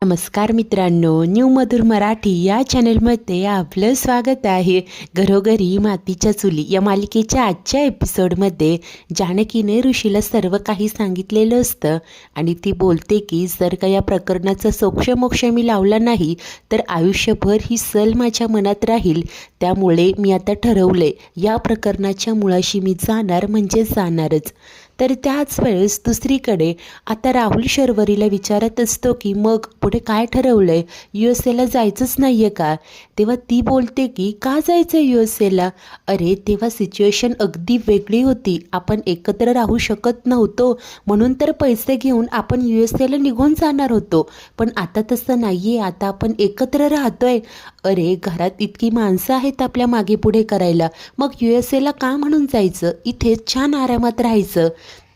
नमस्कार मित्रांनो, न्यू मधुर मराठी या चॅनलमध्ये आपलं स्वागत आहे. घरोघरी मातीच्या चुली या मालिकेच्या आजच्या एपिसोडमध्ये जानकीने ऋषीला सर्व काही सांगितलेलं असतं आणि ती बोलते की जर का या प्रकरणाचा सोक्षमोक्ष मी लावला नाही तर आयुष्यभर ही सल माझ्या मनात राहील. त्यामुळे मी आता ठरवले या प्रकरणाच्या मुळाशी मी जाणार म्हणजे जाणारच. तर त्याच वेळेस दुसरीकडे आता राहुल शर्वरीला विचारत असतो की मग पुढे काय ठरवलंय, USA जायचंच नाही आहे का? तेव्हा ती बोलते की का जायचं USA? अरे तेव्हा सिच्युएशन अगदी वेगळी होती, आपण एकत्र राहू शकत नव्हतो म्हणून तर पैसे घेऊन आपण USA निघून जाणार होतो. पण आता तसं नाही आहे, आता आपण एकत्र राहतोय. अरे घरात इतकी माणसं आहेत आपल्या मागे पुढे करायला, मग USA का म्हणून जायचं, इथेच छान आरामात राहायचं.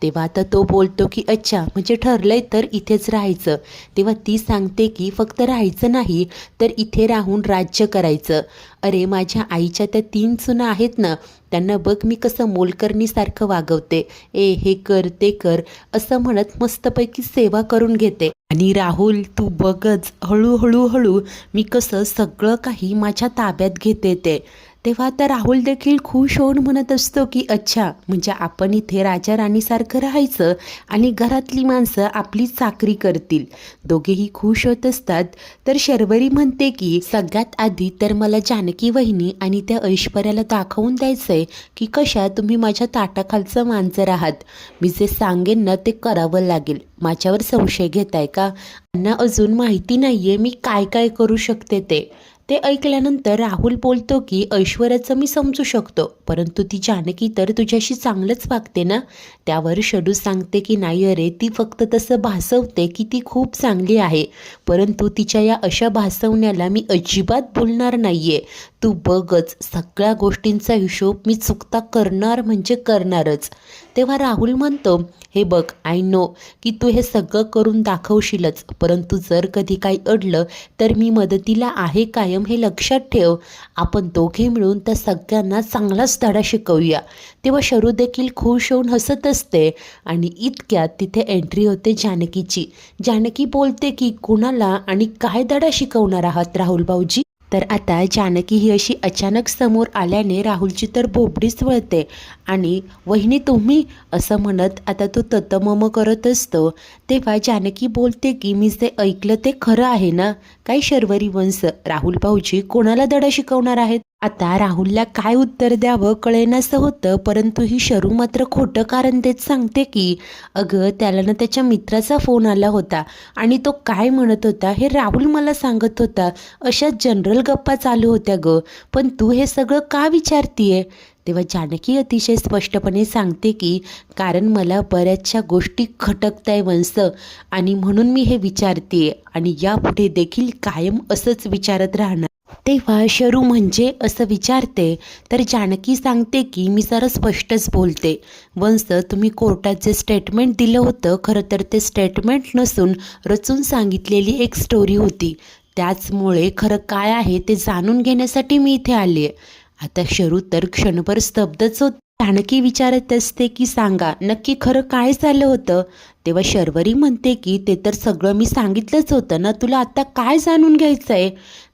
तेव्हा आता तो बोलतो की अच्छा म्हणजे ठरलंय तर इथेच राहायचं. तेव्हा ती सांगते की फक्त राहायचं नाही तर इथे राहून राज्य करायचं. अरे माझ्या आईच्या त्या 3 सुना आहेत ना, त्यांना बघ मी कसं मोलकरणीसारखं वागवते, हे कर ते कर असं म्हणत मस्तपैकी सेवा करून घेते. आणि राहुल तू बघच हळूहळू मी कसं सगळं काही माझ्या ताब्यात घेते ते. तेव्हा आता राहुल देखील खुश होऊन म्हणत असतो की अच्छा म्हणजे आपण इथे राजा राणीसारखं राहायचं आणि घरातली माणसं आपली चाकरी करतील. दोघेही खुश होत असतात. तर शर्वरी म्हणते की सगळ्यात आधी तर मला जानकी वहिनी आणि त्या ऐश्वर्याला दाखवून द्यायचंय की कशा तुम्ही माझ्या ताटाखालचं मांजर आहात. मी जे सांगेन ना ते करावं लागेल. माझ्यावर संशय घेताय का? त्यांना अजून माहिती नाहीये मी काय काय करू शकते ते. ते ऐकल्यानंतर राहुल बोलतो की ऐश्वर्याचं मी समजू शकतो, परंतु ती जानकी तर तुझ्याशी चांगलंच वागते ना. त्यावर शडू सांगते की नाही अरे ती फक्त तसं भासवते की ती खूप चांगली आहे, परंतु तिच्या या अशा भासवण्याला मी अजिबात बोलणार नाहीये. तू बघच सगळ्या गोष्टींचा हिशोब मी चुकता करणार म्हणजे करणारच. तेव्हा राहुल म्हणतो हे बघ आय नो की तू हे सगळं करून दाखवशीलच, परंतु जर कधी काही अडलं तर मी मदतीला आहे कायम हे लक्षात ठेव. आपण दोघे मिळून त्या सगळ्यांना चांगलाच धडा शिकवूया. तेव्हा शरू देखील खुश होऊन हसत असते आणि इतक्यात तिथे एंट्री होते जानकीची. जानकी बोलते की कुणाला आणि काय धडा शिकवणार आहात राहुल भाऊजी? तर आता जानकी ही अशी अचानक समोर आल्याने राहुलची तर बोबडीच वळते आणि वहिनी तुम्ही असं म्हणत आता तो ततमम करत असतो. तेव्हा जानकी बोलते की मी जे ऐकलं ते खरं आहे ना? काय शर्वरी वंश, राहुल भाऊजी कोणाला धडा शिकवणार आहेत? आता राहुलला काय उत्तर द्यावं कळेनासं होतं, परंतु ही शरू मात्र खोटं कारण देत सांगते की अगं त्याला ना त्याच्या मित्राचा फोन आला होता आणि तो काय म्हणत होता हे राहुल मला सांगत होता. अशाच जनरल गप्पा चालू होत्या ग, पण तू हे सगळं का विचारतीये? तेव्हा जानकी अतिशय स्पष्टपणे सांगते की कारण मला बऱ्याचशा गोष्टी खटकताय वंश आणि म्हणून मी हे विचारतेय आणि यापुढे देखील कायम असंच विचारत राहणार. तेव्हा शरू म्हणजे असं विचारते तर जानकी सांगते की मी जरा स्पष्टच बोलते. वंश तुम्ही कोर्टात जे स्टेटमेंट दिलं होतं खरं तर ते स्टेटमेंट नसून रचून सांगितलेली एक स्टोरी होती. त्याचमुळे खरं काय आहे ते जाणून घेण्यासाठी मी इथे आले आहे. आता शरू तर क्षणभर स्तब्धच होत. जानकी विचारत असते की सांगा नक्की खरं काय झालं होतं? तेव्हा शर्वरी म्हणते की ते तर सगळं मी सांगितलंच होतं ना, तुला आता काय जाणून घ्यायचं आहे?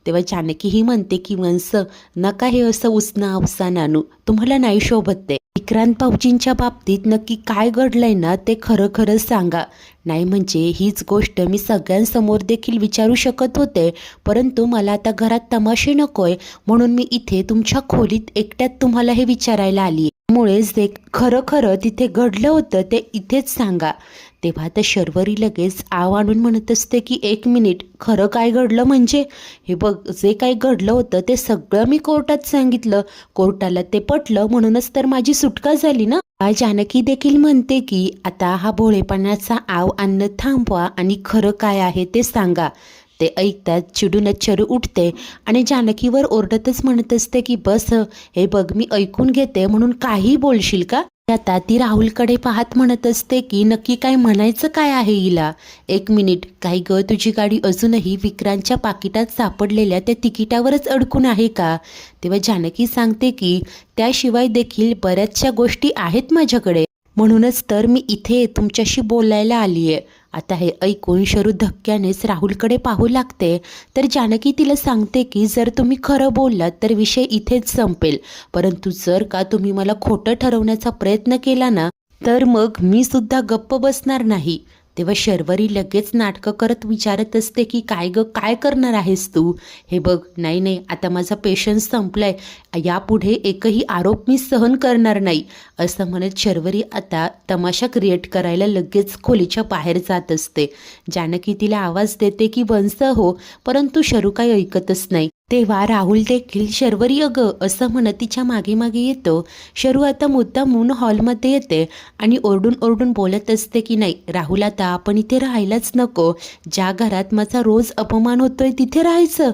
तेव्हा जानकी ही म्हणते की वंश नका हे असं उसना अवसान आणू, तुम्हाला नाही शोभत ते. विक्रांत भाऊजींच्या बाबतीत नक्की काय घडलंय ना ते खरं खरंच सांगा. नाही म्हणजे हीच गोष्ट मी सगळ्यांसमोर देखील विचारू शकत होते, परंतु मला आता घरात तमाशे नकोय म्हणून मी इथे तुमच्या खोलीत एकट्यात तुम्हाला हे विचारायला आली. त्यामुळे जे खरं खरं तिथे घडलं होतं ते इथेच सांगा. तेव्हा आता शर्वरी लगेच आव आणून म्हणत असते की 1 मिनिट, खरं काय घडलं म्हणजे? हे बघ जे काही घडलं होतं ते सगळं मी कोर्टात सांगितलं, कोर्टाला ते पटलं म्हणूनच तर माझी सुटका झाली ना. जानकी देखील म्हणते की आता हा भोळेपणाचा आव आणणं थांबवा आणि खरं काय आहे ते सांगा. ते ऐकतात चिडूनच शरू उठते आणि जानकीवर ओरडतच म्हणत असते की बस हे बघ मी ऐकून घेते म्हणून काही बोलशील का? आता ती राहुलकडे पाहत म्हणत असते की नक्की काय म्हणायचं काय आहे हिला? 1 मिनिट, काय ग तुझी गाडी अजूनही विक्रांतच्या पाकिटात सापडलेल्या त्या तिकिटावरच अडकून आहे का? तेव्हा जानकी सांगते की त्याशिवाय देखील बऱ्याचशा गोष्टी आहेत माझ्याकडे. म्हणूनच तर मी इथे तुमच्याशी बोलायला आली आहे. आता हे ऐकून शरू धक्क्यानेच राहुलकडे पाहू लागते. तर जानकी तिला सांगते की जर तुम्ही खरं बोललात तर विषय इथेच संपेल, परंतु जर का तुम्ही मला खोटं ठरवण्याचा प्रयत्न केला ना, तर मग मी सुद्धा गप्प बसणार नाही. तेव्हा शर्वरी लगेच नाटकं करत विचारत असते की काय ग, काय करणार आहेस तू? हे बघ, नाही नाही, आता माझा पेशन्स संपलाय, यापुढे एकही आरोप मी सहन करणार नाही, असं म्हणत शर्वरी आता तमाशा क्रिएट करायला लगेच खोलीच्या बाहेर जात असते. जानकी तिला आवाज देते की वंस हो, परंतु शरू काही ऐकतच नाही. तेव्हा राहुल देखील शर्वरी अगं असं म्हणत तिच्या मागे मागे येतो. शरू आता मुद्दामून हॉलमध्ये येते आणि ओरडून ओरडून बोलत असते की नाही राहुल, आता आपण इथे राहायलाच नको. ज्या घरात माझा रोज अपमान होतोय तिथे राहायचं.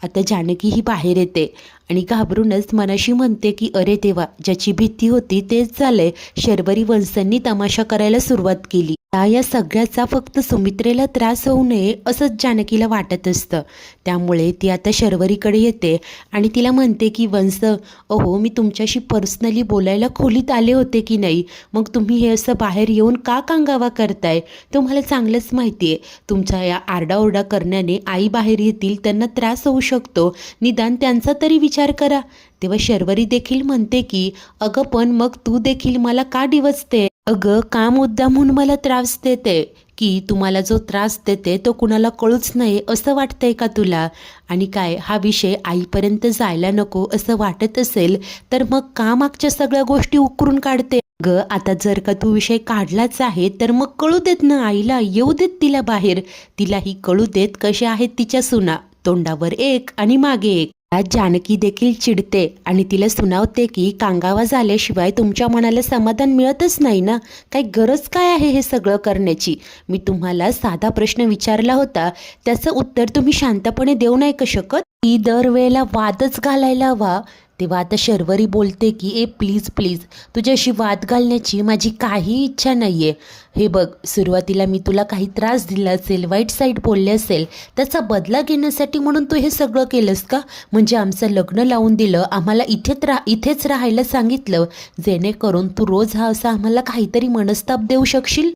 आता जानकी ही बाहेर येते आणि घाबरूनच मनाशी म्हणते की अरे देवा, ज्याची भीती होती तेच झालंय. शर्वरी वंशांनी तमाशा करायला सुरुवात केली. या सगळ्याचा फक्त सुमित्रेला त्रास होऊ नये असंच जानकीला वाटत असतं. त्यामुळे ती आता शर्वरीकडे येते आणि तिला म्हणते की वंश, अहो मी तुमच्याशी पर्सनली बोलायला खोलीत आले होते की नाही, मग तुम्ही हे असं बाहेर येऊन का कांगावा करताय? तुम्हाला चांगलंच माहिती आहे तुमच्या या आरडाओरडा करण्याने आई बाहेर येतील, त्यांना त्रास होऊ शकतो, निदान त्यांचा तरी विचार करा. तेव्हा शर्वरी देखील म्हणते की अगं पण मग तू देखील मला का डिवचते? अगं का मुद्दामून मला त्रास देते? की तुम्हाला जो त्रास देते तो कुणाला कळूच नाही असं वाटतंय का तुला? आणि काय हा विषय आईपर्यंत जायला नको असं वाटत असेल तर मग का मागच्या सगळ्या गोष्टी उकरून काढते? ग आता जर का तू विषय काढलाच आहे तर मग कळू देत ना आईला, येऊ देत तिला बाहेर, तिलाही कळू देत कशा आहेत तिच्या सुना, तोंडावर एक आणि मागे एक. आज जानकी देखील चिडते आणि तिला सुनावते की कांगावा झाल्याशिवाय तुमच्या मनाला समाधान मिळतच नाही ना, काही गरज काय आहे हे सगळं करण्याची? मी तुम्हाला साधा प्रश्न विचारला होता, त्याचं उत्तर तुम्ही शांतपणे देऊ नाही का शकत? ती दरवेळेला वादच घालायला हवा. तेव्हा आता शर्वरी बोलते की ए प्लीज प्लीज, तुझ्याशी वाद घालण्याची माझी काही इच्छा नाही आहे. हे बघ, सुरुवातीला मी तुला काही त्रास दिला असेल, वाईट साईड बोलले असेल, त्याचा बदला घेण्यासाठी म्हणून तू हे सगळं केलंस का? म्हणजे आमचं लग्न लावून दिलं, आम्हाला इथेच राहायला सांगितलं, जेणेकरून तू रोज हा असा आम्हाला काहीतरी मनस्ताप देऊ शकशील?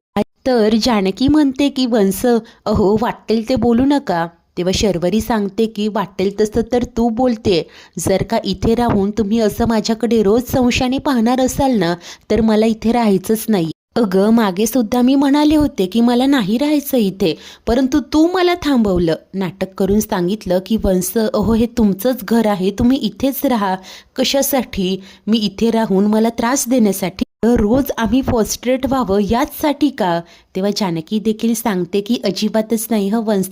तर जानकी म्हणते की वंश, अहो वाटेल ते बोलू नका. तेव्हा शर्वरी सांगते की वाटेल तसं तर तू बोलते, जर का इथे राहून तुम्ही असं माझ्याकडे रोज संशयाने पाहणार असाल ना, तर मला इथे राहायचंच नाही. अगं मागे सुद्धा मी म्हणाले होते की मला नाही राहायचं इथे, परंतु तू मला थांबवलं, नाटक करून सांगितलं की वंश, अहो हे तुमचंच घर आहे, तुम्ही इथेच राहा. कशासाठी? मी इथे राहून मला त्रास देण्यासाठी? रोज आम्ही फ्रस्ट्रेट व्हावं याचसाठी का? तेव्हा जानकी देखील सांगते की अजिबातच नाही हं वंश,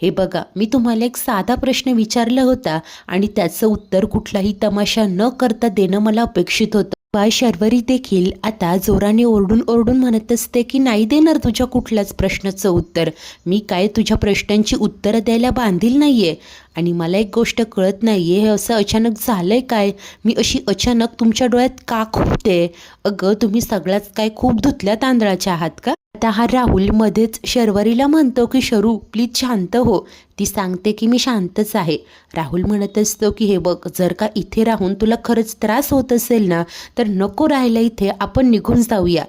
हे बघा मी तुम्हाला एक साधा प्रश्न विचारला होता आणि त्याचं उत्तर कुठलाही तमाशा न करता देणं मला अपेक्षित होतं. शर्वरी देखील आता जोराने ओरडून ओरडून म्हणत असते की नाही देणार तुझ्या कुठल्याच प्रश्नाचं उत्तर, मी काय तुझ्या प्रश्नांची उत्तरं द्यायला बांधील नाहीये. आणि मला एक गोष्ट कळत नाहीये, हे असं अचानक झालंय काय? मी अशी अचानक तुमच्या डोळ्यात का खुपते? अगं तुम्ही सगळ्याच काय खूप धुतल्या तांदळाच्या आहात का? आता हा राहुल मध्येच शर्वरीला म्हणतो की शरू प्लीज शांत हो. ती सांगते की मी शांतच आहे. राहुल म्हणत असतो की हे बघ, जर का इथे राहून तुला खरंच त्रास होत असेल ना, तर नको राहायला इथे, आपण निघून जाऊया.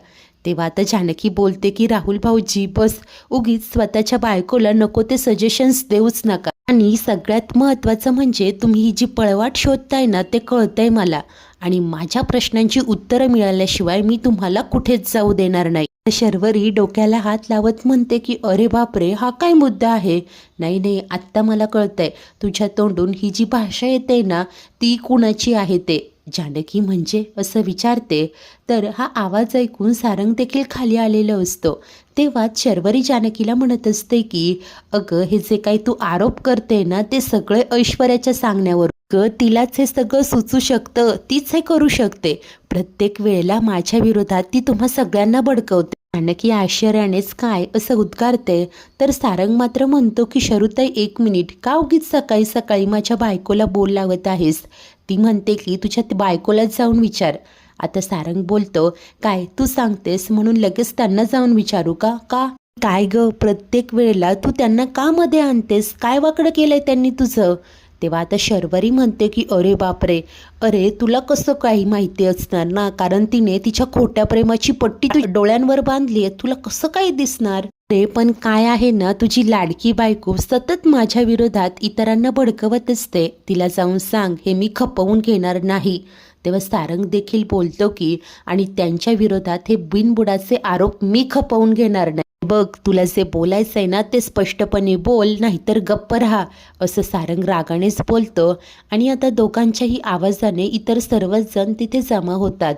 तेव्हा आता जानकी बोलते की राहुल भाऊजी बस, उगीच स्वतःच्या बायकोला नको ते सजेशन्स देऊच नका. आणि सगळ्यात महत्त्वाचं म्हणजे तुम्ही ही जी पळवाट शोधताय ना, ते कळतंय मला, आणि माझ्या प्रश्नांची उत्तरं मिळाल्याशिवाय मी तुम्हाला कुठेच जाऊ देणार नाही. शर्वरी डोक्याला हात लावत म्हणते की अरे बापरे, हा काय मुद्दा आहे? नाही नाही, आत्ता मला कळतंय, तुझ्या तोंडून ही जी भाषा येते ना, ती कुणाची आहे ते. जानकी म्हणजे असं विचारते. तर हा आवाज ऐकून सारंग देखील खाली आलेलं असतो. तेव्हा शर्वरी जानकीला म्हणत असते की अगं हे जे काही तू आरोप करते ना, ते सगळे ऐश्वर्याच्या सांगण्यावर तिलाच हे सगळं सुचू शकतं, तीच हे करू शकते. प्रत्येक वेळेला माझ्या विरोधात ती तुम्हा सगळ्यांना भडकवते. जानकी आश्चर्यानेच काय असं उद्गारते. तर सारंग मात्र म्हणतो की शरुताई एक मिनिट, का उगीच सकाळी सकाळी माझ्या बायकोला बोल लावत आहेस? ती म्हणते की तुझ्या बायकोलाच जाऊन विचार. आता सारंग बोलतो, काय तू सांगतेस म्हणून लगेच त्यांना जाऊन विचारू का? का काय ग, प्रत्येक वेळेला तू त्यांना का मध्ये आणतेस? काय वाकडं केलंय त्यांनी तुझं? तेव्हा आता शर्वरी म्हणते की अरे बापरे, अरे तुला कसं काही माहिती असणार ना, कारण तिने तिच्या खोट्या प्रेमाची पट्टी तुझ्या डोळ्यांवर बांधली आहे, तुला कसं काही दिसणार. ते पण काय आहे ना, तुझी लाडकी बायको सतत माझ्या विरोधात इतरांना भडकवत असते, तिला जाऊन सांग हे मी खपवून घेणार नाही. तेव्हा सारंग देखील बोलतो की आणि त्यांच्या विरोधात हे बिनबुडाचे आरोप मी खपवून घेणार नाही. बघ, तुला जे बोलायचं आहे ना ते स्पष्टपणे बोल, नाहीतर गप्प राहा, असं सारंग रागानेच बोलतं. आणि आता दोघांच्याही आवाजाने इतर सर्वच जण तिथे जमा होतात.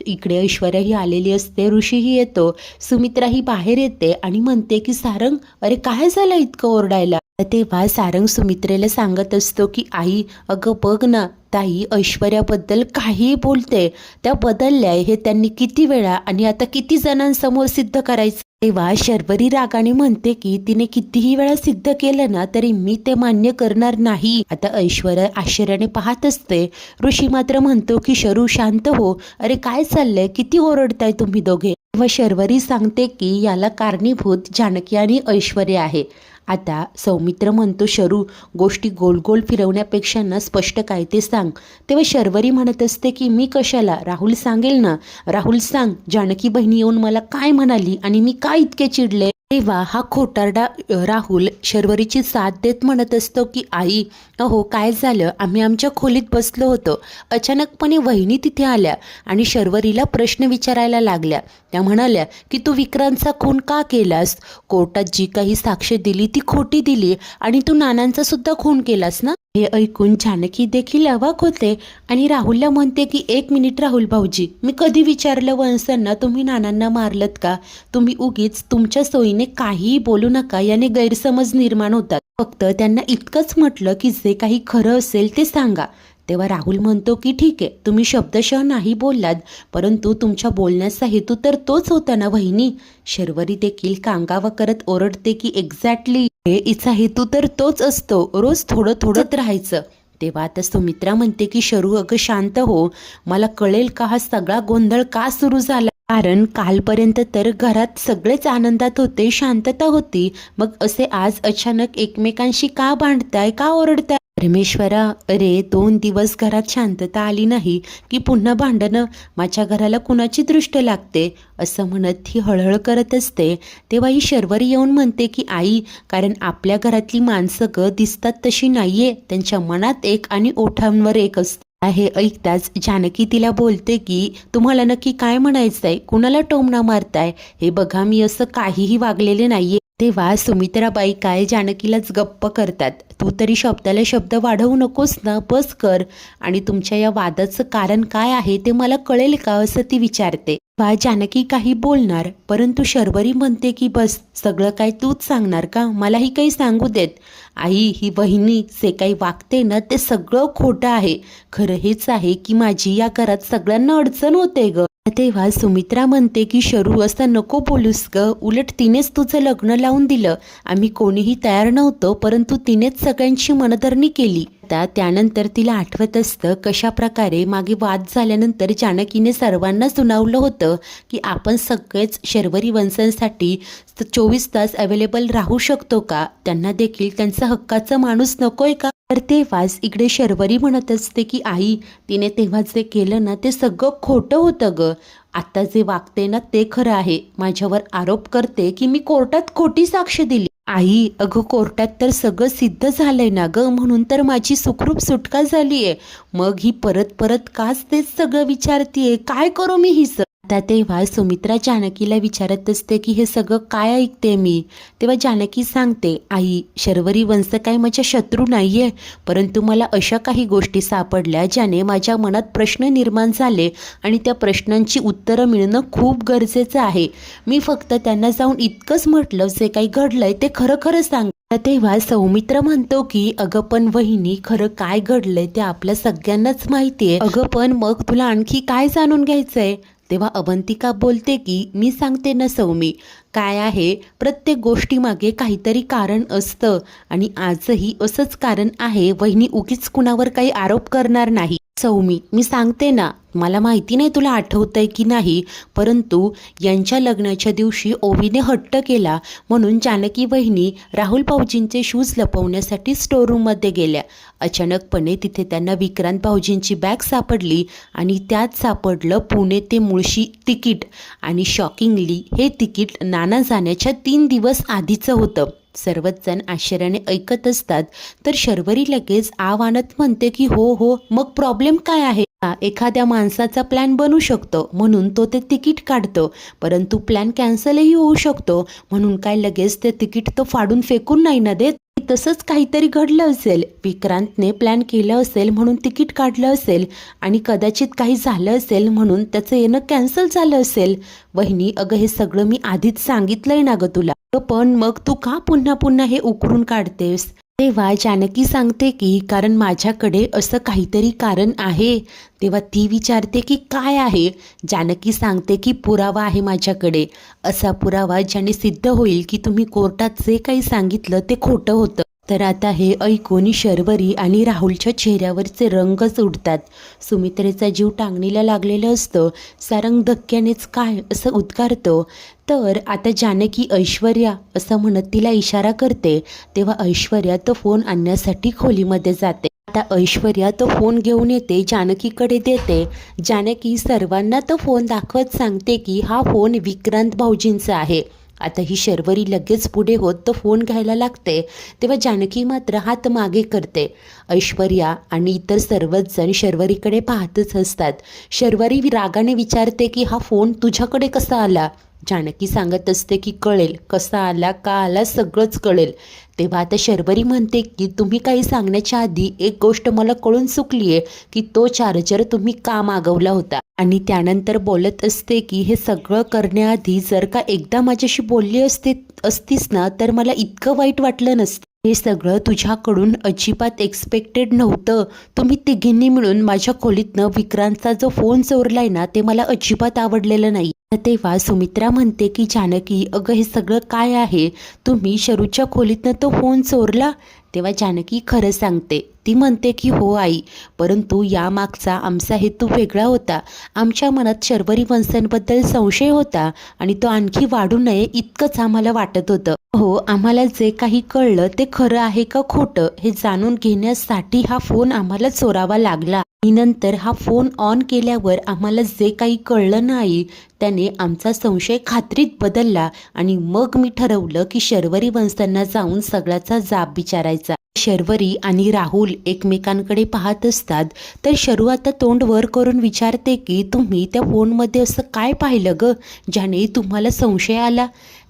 इकडे ऐश्वर्याही आलेली असते, ऋषीही येतो, सुमित्राही बाहेर येते आणि म्हणते की सारंग, अरे काय झालं इतकं ओरडायला. तेव्हा सारंग सुमित्रेला सांगत असतो की आई, अगं बघ ना, ताई ऐश्वर्याबद्दल काहीही बोलते, त्या बदलल्या हे त्यांनी किती वेळा आणि आता किती जणांसमोर सिद्ध करायचं. तेव्हा शर्वरी रागाने म्हणते की तिने कितीही वेळा सिद्ध केलं ना तरी मी ते मान्य करणार नाही. आता ऐश्वर्या आश्चर्याने पाहत असते. ऋषी मात्र म्हणतो की शरू शांत हो, अरे काय चाललंय, किती ओरडताय तुम्ही दोघे. तेव्हा शर्वरी सांगते की याला कारणीभूत जानकी आणि ऐश्वर्या आहे. आता सौमित्र म्हणतो शरू, गोष्टी गोल गोल फिरवण्यापेक्षा ना स्पष्ट काय ते सांग. तेव्हा शर्वरी म्हणत असते की मी कशाला, राहुल सांगेल ना. राहुल सांग, जानकी बहिणी येऊन मला काय म्हणाली आणि मी काय इतके चिडले. तेव्हा हा खोटारडा राहुल शर्वरीची साथ देत म्हणत असतो की आई, अहो काय झालं, आम्ही आमच्या खोलीत बसलो होतो, अचानकपणे वहिनी तिथे आल्या आणि शर्वरीला प्रश्न विचारायला लागल्या. त्या म्हणाल्या की तू विक्रांतचा खून का केलास, कोर्टात जी काही साक्ष दिली ती खोटी दिली आणि तू नानांचा सुद्धा खून केलास ना. हे ऐकून जानकी देखील अवाक होते आणि राहुलला म्हणते की 1 मिनिट राहुल भाऊजी, मी कधी विचारलं वंसांना तुम्ही नानांना मारलत का. तुम्ही उगीच तुमच्या सोयीने काहीही बोलू नका, याने गैरसमज निर्माण होतात. फक्त त्यांना इतकंच म्हटलं की जे काही खरं असेल ते सांगा. तेव्हा राहुल म्हणतो की ठीक आहे, तुम्ही शब्दशः नाही बोललात, परंतु तुमच्या बोलण्याचा हेतू तर तोच होता ना वहिनी. शर्वरी देखील कांगावा करत ओरडते की एक्झॅक्टली, हिचा हेतू तर तोच असतो, रोज थोडं थोडं राहायचं. तेव्हा आता सुमित्रा म्हणते की शरू अगं शांत हो, मला कळेल का हा सगळा गोंधळ का सुरू झाला. कारण कालपर्यंत तर घरात सगळेच आनंदात होते, शांतता होती, मग असे आज अचानक एकमेकांशी का भांडताय, का ओरडताय. परमेश्वरा, अरे 2 दिवस घरात शांतता आली नाही की पुन्हा भांडणं, माझ्या घराला कुणाची दृष्ट लागते, असं म्हणत ही हळहळ करत असते. तेव्हा ही शर्वरी येऊन म्हणते की आई, कारण आपल्या घरातली माणसं दिसतात तशी नाहीये, त्यांच्या मनात एक आणि ओठांवर एक असतं. हे ऐकताच जानकी तिला बोलते की तुम्हाला नक्की काय म्हणायचंय, कुणाला टोमणा मारताय, हे बघा मी असं काहीही वागलेले नाहीये. तेव्हा सुमित्राबाई काय जानकीलाच गप्प करतात. तू तरी शब्दाला शब्द वाढवू नकोस ना, बस कर, आणि तुमच्या या वादाचं कारण काय आहे ते मला कळेल का, असं ती विचारते. जानकी काही बोलणार, परंतु शर्वरी म्हणते की बस, सगळं काय तूच सांगणार का, मलाही काही सांगू देत. आई, ही वहिनी जे काही वागते ना ते सगळं खोटं आहे. खरं हेच आहे की माझी या घरात सगळ्यांना अडचण होते ग. तेव्हा सुमित्रा म्हणते की शरू असं नको बोलूस ग, उलट तिनेच तुझं लग्न लावून दिलं, आम्ही कोणीही तयार नव्हतो, परंतु तिनेच सगळ्यांची मनधरणी केली. त्यानंतर तिला आठवत असतं कशा प्रकारे मागे वाद झाल्यानंतर जानकीने सर्वांना सुनावलं होतं की आपण सगळेच शर्वरी वंशांसाठी 24 तास अवेलेबल राहू शकतो का, त्यांना देखील त्यांचा हक्काचा माणूस नकोय का. तर तेव्हाच इकडे शर्वरी म्हणत असते की आई, तिने तेव्हा जे केलं ना ते सगळं खोटं होतं ग, आता जे वागते ना ते खरं आहे. माझ्यावर आरोप करते की मी कोर्टात खोटी साक्ष दिली. आई, अगं कोर्टात तर सगळं सिद्ध झालंय ना ग, म्हणून तर माझी सुखरूप सुटका झालीये, मग ही परत परत काच तेच सगळं विचारतीये, काय करू मी ही. आता तेव्हा सुमित्रा जानकीला विचारत असते की हे सगळं काय ऐकते मी. तेव्हा जानकी सांगते, आई, शर्वरी वंश काय माझ्या शत्रू नाहीये, परंतु मला अशा काही गोष्टी सापडल्या ज्याने माझ्या मनात प्रश्न निर्माण झाले आणि त्या प्रश्नांची उत्तरं मिळणं खूप गरजेचं आहे. मी फक्त त्यांना जाऊन इतकंच म्हटलं, जे काही घडलंय ते खरं खरं सांग. तेव्हा सौमित्र म्हणतो की अगं पण वहिनी, खरं काय घडलंय ते आपल्या सगळ्यांनाच माहितीये, अगं पण मग तुला आणखी काय जाणून घ्यायचंय. तेव्हा अवंतिका बोलते की मी सांगते ना सौमी, काय आहे, प्रत्येक गोष्टीमागे काहीतरी कारण असतं आणि आजही असंच कारण आहे. वहिनी उगीच कुणावर काही आरोप करणार नाही. सौमी, मी सांगते ना, मला माहिती नाही तुला आठवतंय की नाही, परंतु यांच्या लग्नाच्या दिवशी ओवीने हट्ट केला म्हणून जानकी वहिनी राहुल भाऊजींचे शूज लपवण्यासाठी स्टोअरूममध्ये गेल्या. अचानकपणे तिथे त्यांना विक्रांत भाऊजींची बॅग सापडली आणि त्यात सापडलं पुणे ते मुळशी तिकीट. आणि शॉकिंगली हे तिकीट नाना जाण्याच्या 3 दिवस आधीचं होतं. सर्वच जण आश्चर्याने ऐकत असतात तर शर्वरी लगेच आव आणत म्हणते की हो हो, मग प्रॉब्लेम काय आहे? एखाद्या माणसाचा प्लॅन बनू शकतो म्हणून तो ते तिकीट काढतो, परंतु प्लॅन कॅन्सलही होऊ शकतो म्हणून काय लगेच ते तिकीट तो फाडून फेकून नाही ना देत. तसंच काहीतरी घडलं असेल. विक्रांतने प्लॅन केलं असेल म्हणून तिकीट काढलं असेल आणि कदाचित काही झालं असेल म्हणून त्याचं येणं कॅन्सल झालं असेल. वहिनी, अगं हे सगळं मी आधीच सांगितलंय ना गं तुला, पण मग तू का पुन्हा पुन्हा हे उकरून काढतेस? तेव्हा जानकी सांगते की कारण माझ्याकडे असं काहीतरी कारण आहे. तेव्हा ती विचारते की काय आहे? जानकी सांगते की पुरावा आहे माझ्याकडे, असा पुरावा ज्याने सिद्ध होईल की तुम्ही कोर्टात जे काही सांगितलं ते खोटं होतं. तर आता हे ऐकून शर्वरी आणि राहुलच्या चेहऱ्यावरचे रंगच उडतात. सुमित्रेचा जीव टांगणीला लागलेलं असतं. सारंग धक्क्यानेच काय असं उद्गारतो. तर आता जानकी ऐश्वर्या असं म्हणत तिला इशारा करते. तेव्हा ऐश्वर्या तो फोन आणण्यासाठी खोलीमध्ये जाते. आता ऐश्वर्या तो फोन घेऊन येते, जानकीकडे देते. जानकी सर्वांना तो फोन दाखवत सांगते की हा फोन विक्रांत भाऊजींचा आहे. आता ही शर्वरी लगेच पुढे होत तो फोन घ्यायला लागते. तेव्हा जानकी मात्र हात मागे करते. ऐश्वर्या आणि इतर सर्वच जण शर्वरीकडे पाहतच असतात. शर्वरी रागाने विचारते की हा फोन तुझ्याकडे कसा आला? जानकी सांगत असते की कळेल, कसा आला का आला सगळंच कळेल. तेव्हा आता शर्वरी म्हणते की तुम्ही काही सांगण्याच्या आधी एक गोष्ट मला कळून चुकली आहे की तो चार्जर तुम्ही का मागवला होता. आणि त्यानंतर बोलत असते की हे सगळं करण्याआधी जर का एकदा माझ्याशी बोलली असतीस ना तर मला इतकं वाईट वाटलं नसतं. हे सगळं तुझ्याकडून अजिबात एक्सपेक्टेड नव्हतं. तुम्ही तिघींनी मिळून माझ्या खोलीतनं विक्रांतचा जो फोन चोरलाय ना ते मला अजिबात आवडलेलं नाही. तेव्हा सुमित्रा म्हणते की जानकी, अगं हे सगळं काय आहे? तुम्ही शरूच्या खोलीतनं तो फोन चोरला? तेव्हा जानकी खरं सांगते. ती म्हणते की हो आई, परंतु यामागचा आमचा हेतू वेगळा होता. आमच्या मनात शर्वरी वंशांबद्दल संशय होता आणि तो आणखी वाढू नये इतकंच आम्हाला वाटत होतं. हो, आम्हाला जे काही कळलं ते खरं आहे का खोटं हे जाणून घेण्यासाठी हा फोन आम्हाला चोरावा लागला. आणि नंतर हा फोन ऑन केल्यावर आम्हाला जे काही कळलं नाही त्याने आमचा संशय खात्रीत बदलला आणि मग मी ठरवलं की शर्वरी वंशांना जाऊन सगळ्याचा जाब विचारायचा. शर्वरी आणि राहुल एकमेकांकडे पाहत असतात. तर शरू आता तोंड वर करून विचारते की तुम्ही त्या फोनमध्ये असं काय पाहिलं ग ज्याने तुम्हाला संशय आला?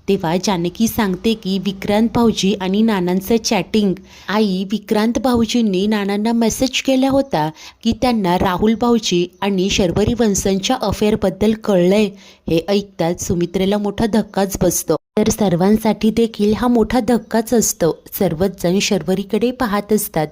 तेव्हा जानकी सांगते की विक्रांत भाऊजी आणि नानांचं चॅटिंग. आई, विक्रांत भाऊजींनी नानांना मेसेज केला होता की त्यांना राहुल भाऊजी आणि शर्वरी वंशांच्या अफेअरबद्दल कळलंय. हे ऐकताच सुमित्रेला मोठा धक्काच बसतो. तर सर्वांसाठी देखील हा मोठा धक्काच असतो. सर्वच जण शर्वरीकडे पाहत असतात.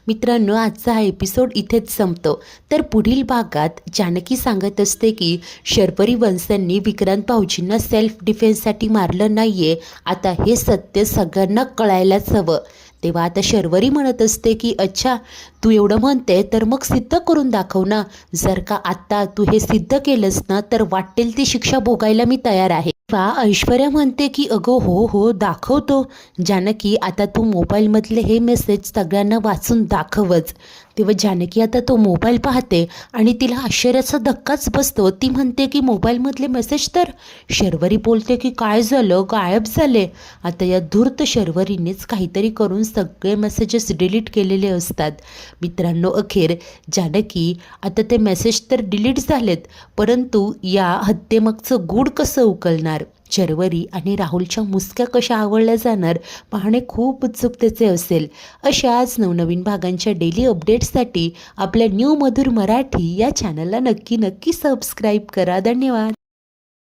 मित्रांनो, आजचा हा एपिसोड इथेच संपतो. तर पुढील भागात जानकी सांगत असते की शर्वरी वंशांनी विक्रांत भाऊजींना सेल्फ डिफेन्ससाठी मारलं नाहीये. आता हे सत्य सगळ्यांना कळायलाच हवं. तेव्हा आता शर्वरी म्हणत असते की अच्छा, तू एवढं म्हणते तर मग सिद्ध करून दाखव ना. जर का आत्ता तू हे सिद्ध केलंस ना तर वाटेल ती शिक्षा भोगायला मी तयार आहे. ऐश्वर्या म्हणते की अगं हो हो दाखवतो. जानकी, आता तू मोबाईलमधले हे मेसेज सगळ्यांना वाचून दाखवच. तेव्हा जानकी आता तो मोबाईल पाहते आणि तिला आश्चर्याचा धक्काच बसतो. ती म्हणते की मोबाईलमधले मेसेज तर. शर्वरी बोलते की काय झालं, गायब झाले. आता या धूर्त शर्वरीनेच काहीतरी करून सगळे मेसेजेस डिलीट केलेले असतात. मित्रांनो, अखेर जानकी आता ते मेसेज तर डिलीट झालेत, परंतु या हत्येमागचं गूढ कसं उकलणार? शर्वरी आणि राहुलच्या मुसक्या कशा आवडल्या जाणार पाहणे खूप उत्सुकतेचे असेल. अशाच नवनवीन भागांच्या डेली अपडेट्ससाठी आपल्या न्यू मधुर मराठी या चॅनलला नक्की सबस्क्राईब करा. धन्यवाद.